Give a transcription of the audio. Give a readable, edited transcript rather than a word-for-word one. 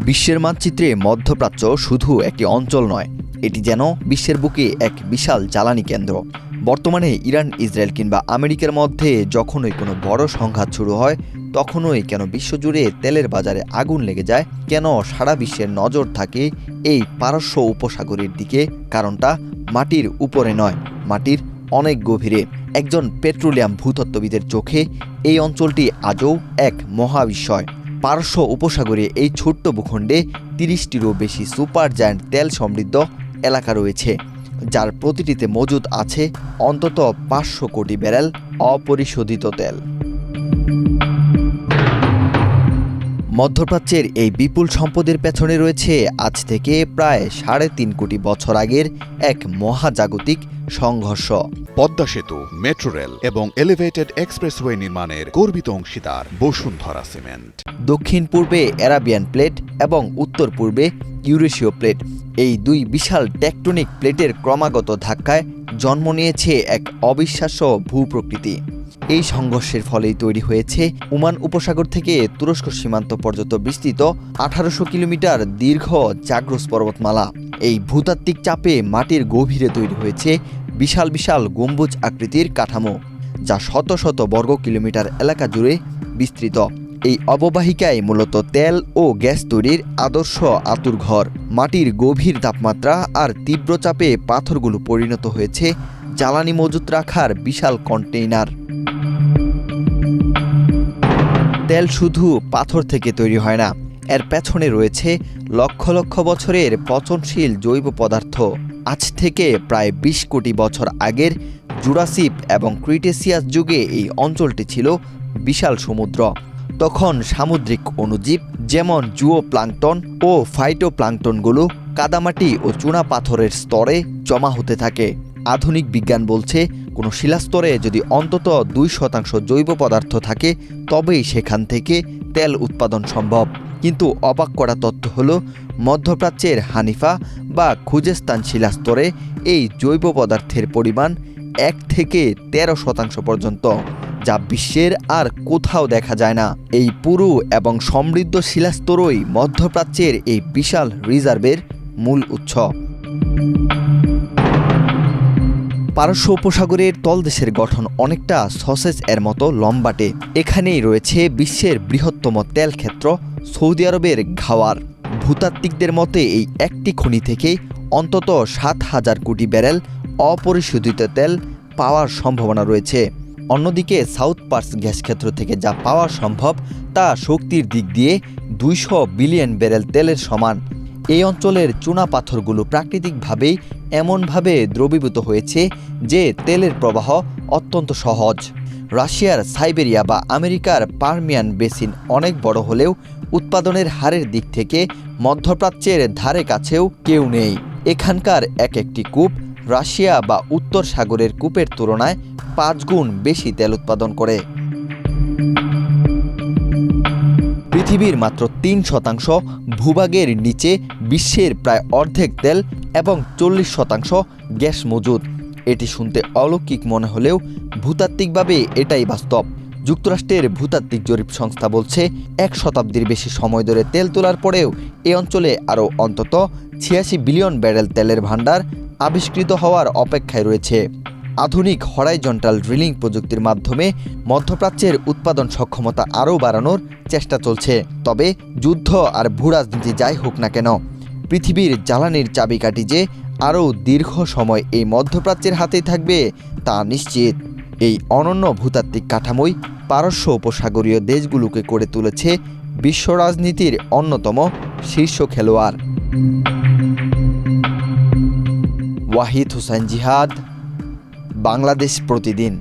বিশ্বের মানচিত্রে মধ্যপ্রাচ্য শুধু একটি অঞ্চল নয়, এটি যেন বিশ্বের বুকে এক বিশাল জ্বালানি কেন্দ্র। বর্তমানে ইরান, ইসরায়েল কিংবা আমেরিকার মধ্যে যখনই কোনো বড় সংঘাত শুরু হয়, তখনই কেন বিশ্বজুড়ে তেলের বাজারে আগুন লেগে যায়, কেন সারা বিশ্বের নজর থাকে এই পারস্য উপসাগরের দিকে? কারণটা মাটির উপরে নয়, মাটির অনেক গভীরে। একজন পেট্রোলিয়াম ভূতত্ত্ববিদের চোখে এই অঞ্চলটি আজও এক মহাবিস্ময়। পারস্য উপসাগরে এই ছোট্ট ভূখণ্ডে ৩০টিরও বেশি সুপার জায়ান্ট তেল সমৃদ্ধ এলাকা রয়েছে, যার প্রতিটিতে মজুদ আছে অন্তত ৫০০ কোটি ব্যারেল অপরিশোধিত তেল। মধ্যপ্রাচ্যের এই বিপুল সম্পদের পেছনে রয়েছে আজ থেকে প্রায় ৩.৫ কোটি বছর আগের এক মহাজাগতিক সংঘর্ষ। পদ্মা সেতু, মেট্রো রেল এবং এলিভেটেড এক্সপ্রেসওয়ে নির্মাণের গর্বিত অংশীদার বসুন্ধরা সিমেন্ট। দক্ষিণ পূর্বে অ্যারাবিয়ান প্লেট এবং উত্তর পূর্বে ইউরেশীয় প্লেট, এই দুই বিশাল টেকটনিক প্লেটের ক্রমাগত ধাক্কায় জন্ম নিয়েছে এক অবিশ্বাস্য ভূপ্রকৃতি। এই সংঘর্ষের ফলেই তৈরি হয়েছে ওমান উপসাগর থেকে তুরস্ক সীমান্ত পর্যন্ত বিস্তৃত ১৮০০ কিলোমিটার দীর্ঘ জাগ্রস পর্বতমালা। এই ভূতাত্ত্বিক চাপে মাটির গভীরে তৈরি হয়েছে বিশাল বিশাল গম্বুজ আকৃতির কাঠামো, যা শত শত বর্গ কিলোমিটার এলাকা জুড়ে বিস্তৃত। এই অববাহিকায় মূলত তেল ও গ্যাস তৈরির আদর্শ আঁতুড়ঘর। মাটির গভীর তাপমাত্রা আর তীব্র চাপে পাথরগুলো পরিণত হয়েছে জ্বালানি মজুত রাখার বিশাল কন্টেইনার। তেল শুধু পাথর থেকে তৈরি হয় না, এর পেছনে রয়েছে লক্ষ লক্ষ বছরের পচনশীল জৈব পদার্থ। আজ থেকে প্রায় ২০ কোটি বছর আগের জুরাসিক এবং ক্রিটেসিয়াস যুগে এই অঞ্চলটি ছিল বিশাল সমুদ্র। তখন সামুদ্রিক অণুজীব যেমন জুওপ্লাঙ্কটন ও ফাইটোপ্লাঙ্কটনগুলো কাদামাটি ও চুনা পাথরের স্তরে জমা হতে থাকে। আধুনিক বিজ্ঞান বলছে, কোনো শিলাস্তরে যদি অন্তত ২% জৈব পদার্থ থাকে, তবেই সেখান থেকে তেল উৎপাদন সম্ভব। কিন্তু অবাক করা তথ্য হলো, মধ্যপ্রাচ্যের হানিফা বা খুজেস্তান শিলাস্তরে এই জৈব পদার্থের পরিমাণ ১ থেকে ১৩% পর্যন্ত, যা বিশ্বের আর কোথাও দেখা যায় না। এই পুরু এবং সমৃদ্ধ শিলাস্তরই মধ্যপ্রাচ্যের এই বিশাল রিজার্ভের মূল উৎস। পারস্য উপসাগরের তলদেশের গঠন অনেকটা সসেজ এর মতো লম্বাটে। এখানেই রয়েছে বিশ্বের বৃহত্তম তেল ক্ষেত্র সৌদি আরবের ঘাওয়ার। ভূতাত্ত্বিকদের মতে এই একটি খনি থেকে অন্তত ৭,০০০ কোটি ব্যারেল অপরিশোধিত তেল পাওয়ার সম্ভাবনা রয়েছে। অন্যদিকে সাউথ পার্স গ্যাস ক্ষেত্র থেকে যা পাওয়া সম্ভব তা শক্তির দিক দিয়ে ২০০ বিলিয়ন ব্যারেল তেলের সমান। এই অঞ্চলের চুনা পাথরগুলো প্রাকৃতিকভাবেই এমনভাবে দ্রবীভূত হয়েছে যে তেলের প্রবাহ অত্যন্ত সহজ। রাশিয়ার সাইবেরিয়া বা আমেরিকার পার্মিয়ান বেসিন অনেক বড় হলেও উৎপাদনের হারের দিক থেকে মধ্যপ্রাচ্যের ধারে কাছেও কেউ নেই। এখানকার এক একটি কূপ রাশিয়া বা উত্তর সাগরের কূপের তুলনায় ৫ গুণ বেশি তেল উৎপাদন করে। পৃথিবীর মাত্র ৩% ভূভাগের নিচে বিশ্বের প্রায় অর্ধেক তেল এবং ৪০% গ্যাস মজুদ। এটি শুনতে অলৌকিক মনে হলেও ভূতাত্ত্বিকভাবে এটাই বাস্তব। যুক্তরাষ্ট্রের ভূতাত্ত্বিক জরিপ সংস্থা বলছে, ১ শতাব্দীর বেশি সময় ধরে তেল তোলার পরেও এই অঞ্চলে আরও অন্তত ৮৬ বিলিয়ন ব্যারেল তেলের ভাণ্ডার আবিষ্কৃত হওয়ার অপেক্ষায় রয়েছে। আধুনিক হরাইজন্টাল ড্রিলিং প্রযুক্তির মাধ্যমে মধ্যপ্রাচ্যের উৎপাদন সক্ষমতা আরও বাড়ানোর চেষ্টা চলছে। তবে যুদ্ধ আর ভূরাজনীতি যাই হোক না কেন, পৃথিবীর জ্বালানির চাবিকাঠি যে আরও দীর্ঘ সময় এই মধ্যপ্রাচ্যের হাতেই থাকবে তা নিশ্চিত। এই অনন্য ভূতাত্ত্বিক কাঠামোই পারস্য উপসাগরীয় দেশগুলোকে করে তুলেছে বিশ্ব রাজনীতির অন্যতম শীর্ষ খেলোয়াড়। ওয়াহিদ হোসেন জিহাদ, বাংলাদেশ প্রতিদিন।